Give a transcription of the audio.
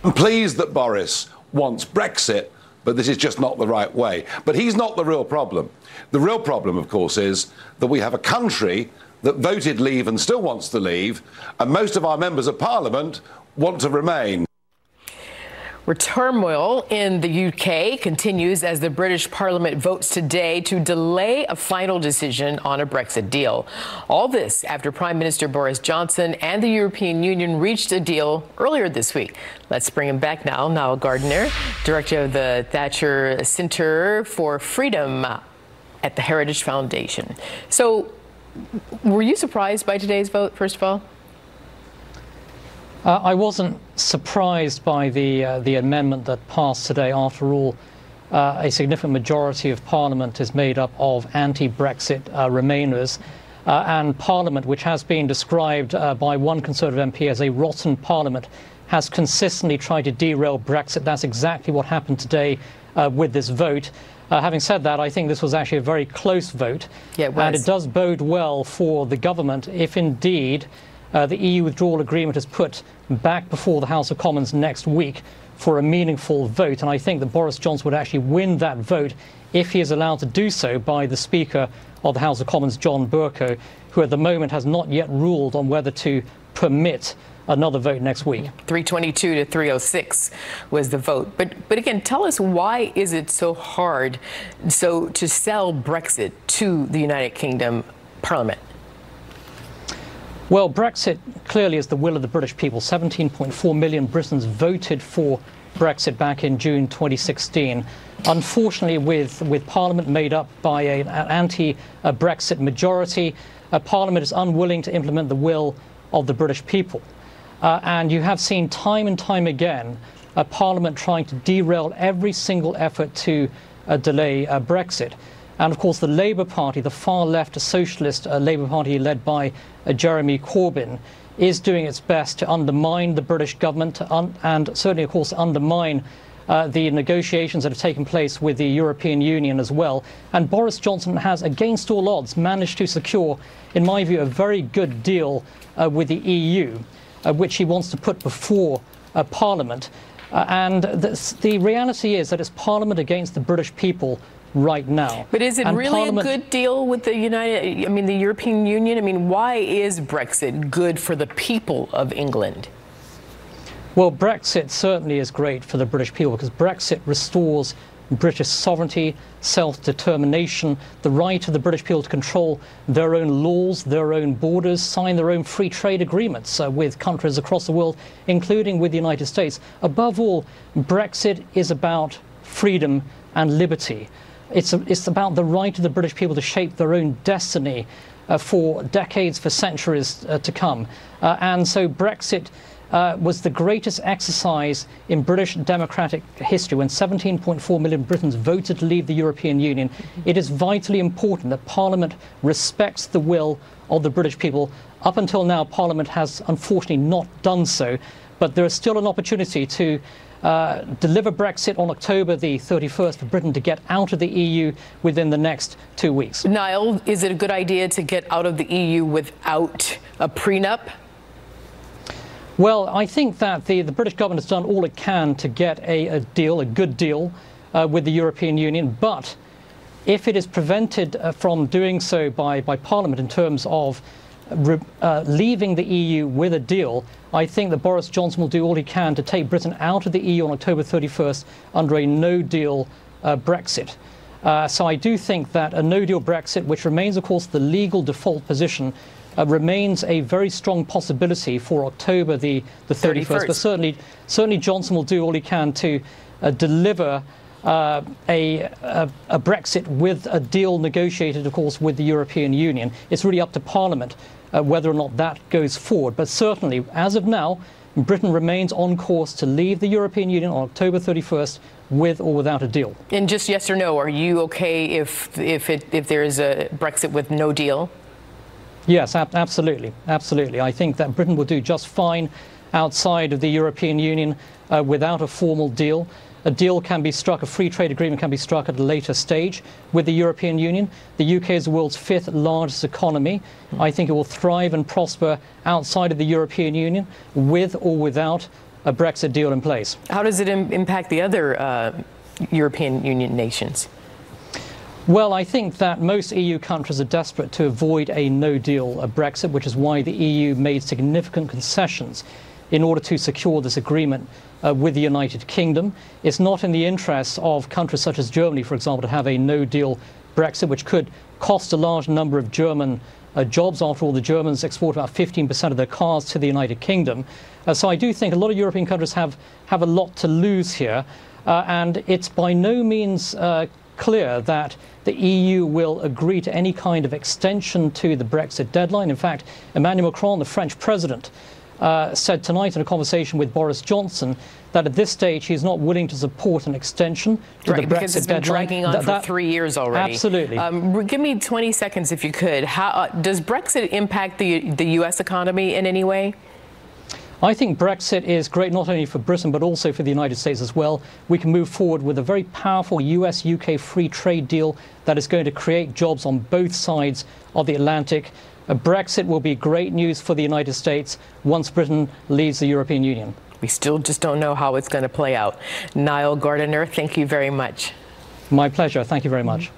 I'm pleased that Boris wants Brexit, but this is just not the right way. But he's not the real problem. The real problem, of course, is that we have a country that voted leave and still wants to leave, and most of our members of Parliament want to remain. Turmoil in the UK continues as the British Parliament votes today to delay a final decision on a Brexit deal. All this after Prime Minister Boris Johnson and the European Union reached a deal earlier this week. Let's bring him back now. Nile Gardiner, director of the Thatcher Centre for Freedom at the Heritage Foundation. So, were you surprised by today's vote, first of all? I wasn't surprised by the amendment that passed today. After all, a significant majority of Parliament is made up of anti-Brexit Remainers, and Parliament, which has been described by one Conservative MP as a rotten Parliament, has consistently tried to derail Brexit. That's exactly what happened today with this vote. Having said that, I think this was actually a very close vote, and it does bode well for the government if indeed the EU withdrawal agreement is put back before the House of Commons next week for a meaningful vote. And I think that Boris Johnson would actually win that vote if he is allowed to do so by the Speaker of the House of Commons, John Bercow, who at the moment has not yet ruled on whether to permit another vote next week. 322 to 306 was the vote. But again, tell us, why is it so hard to sell Brexit to the United Kingdom Parliament? Well, Brexit clearly is the will of the British people. 17.4 million Britons voted for Brexit back in June 2016. Unfortunately, with Parliament made up by an anti-Brexit majority, Parliament is unwilling to implement the will of the British people. And you have seen time and time again Parliament trying to derail every single effort to delay Brexit. And of course, the Labour Party, the far-left socialist Labour Party led by Jeremy Corbyn, is doing its best to undermine the British government and certainly, of course, undermine the negotiations that have taken place with the European Union as well. And Boris Johnson has, against all odds, managed to secure, in my view, a very good deal with the EU, which he wants to put before Parliament. And the reality is that it's Parliament against the British people right now. But is it really a good deal with the the European Union? I mean, why is Brexit good for the people of England? Well, Brexit certainly is great for the British people because Brexit restores British sovereignty, self-determination, the right of the British people to control their own laws, their own borders, sign their own free trade agreements with countries across the world, including with the United States. Above all, Brexit is about freedom and liberty. It's about the right of the British people to shape their own destiny for decades, for centuries to come. And so Brexit was the greatest exercise in British democratic history. When 17.4 million Britons voted to leave the European Union, it is vitally important that Parliament respects the will of the British people. Up until now, Parliament has unfortunately not done so, but there is still an opportunity to deliver Brexit on October the 31st for Britain to get out of the EU within the next 2 weeks. Niall, is it a good idea to get out of the EU without a prenup? Well, I think that the British government has done all it can to get a good deal with the European Union, but if it is prevented from doing so by Parliament in terms of leaving the EU with a deal, I think that Boris Johnson will do all he can to take Britain out of the EU on October 31st under a no-deal Brexit. So I do think that a no-deal Brexit, which remains, of course, the legal default position, remains a very strong possibility for October the 31st. But certainly Johnson will do all he can to deliver a Brexit with a deal negotiated, of course, with the European Union. It's really up to Parliament whether or not that goes forward. But certainly, as of now, Britain remains on course to leave the European Union on October 31st with or without a deal. And just yes or no, are you okay if there is a Brexit with no deal? Yes, absolutely. Absolutely. I think that Britain will do just fine outside of the European Union without a formal deal. A deal can be struck, a free trade agreement can be struck at a later stage with the European Union. The UK is the world's 5th largest economy. I think it will thrive and prosper outside of the European Union with or without a Brexit deal in place. How does it impact the other European Union nations? Well, I think that most EU countries are desperate to avoid a no-deal Brexit, which is why the EU made significant concessions in order to secure this agreement with the United Kingdom. It's not in the interests of countries such as Germany, for example, to have a no-deal Brexit, which could cost a large number of German jobs. After all, the Germans export about 15% of their cars to the United Kingdom. So I do think a lot of European countries have a lot to lose here. And it's by no means clear that the EU will agree to any kind of extension to the Brexit deadline. In fact, Emmanuel Macron, the French president, said tonight in a conversation with Boris Johnson that at this stage he's not willing to support an extension to the Brexit because it's been deadline. dragging on for 3 years already. Absolutely. Give me 20 seconds if you could. How does Brexit impact the U.S. economy in any way? I think Brexit is great not only for Britain but also for the United States as well. We can move forward with a very powerful US-UK free trade deal that is going to create jobs on both sides of the Atlantic. Brexit will be great news for the United States once Britain leaves the European Union. We still just don't know how it's going to play out. Nile Gardiner, thank you very much. My pleasure. Thank you very much.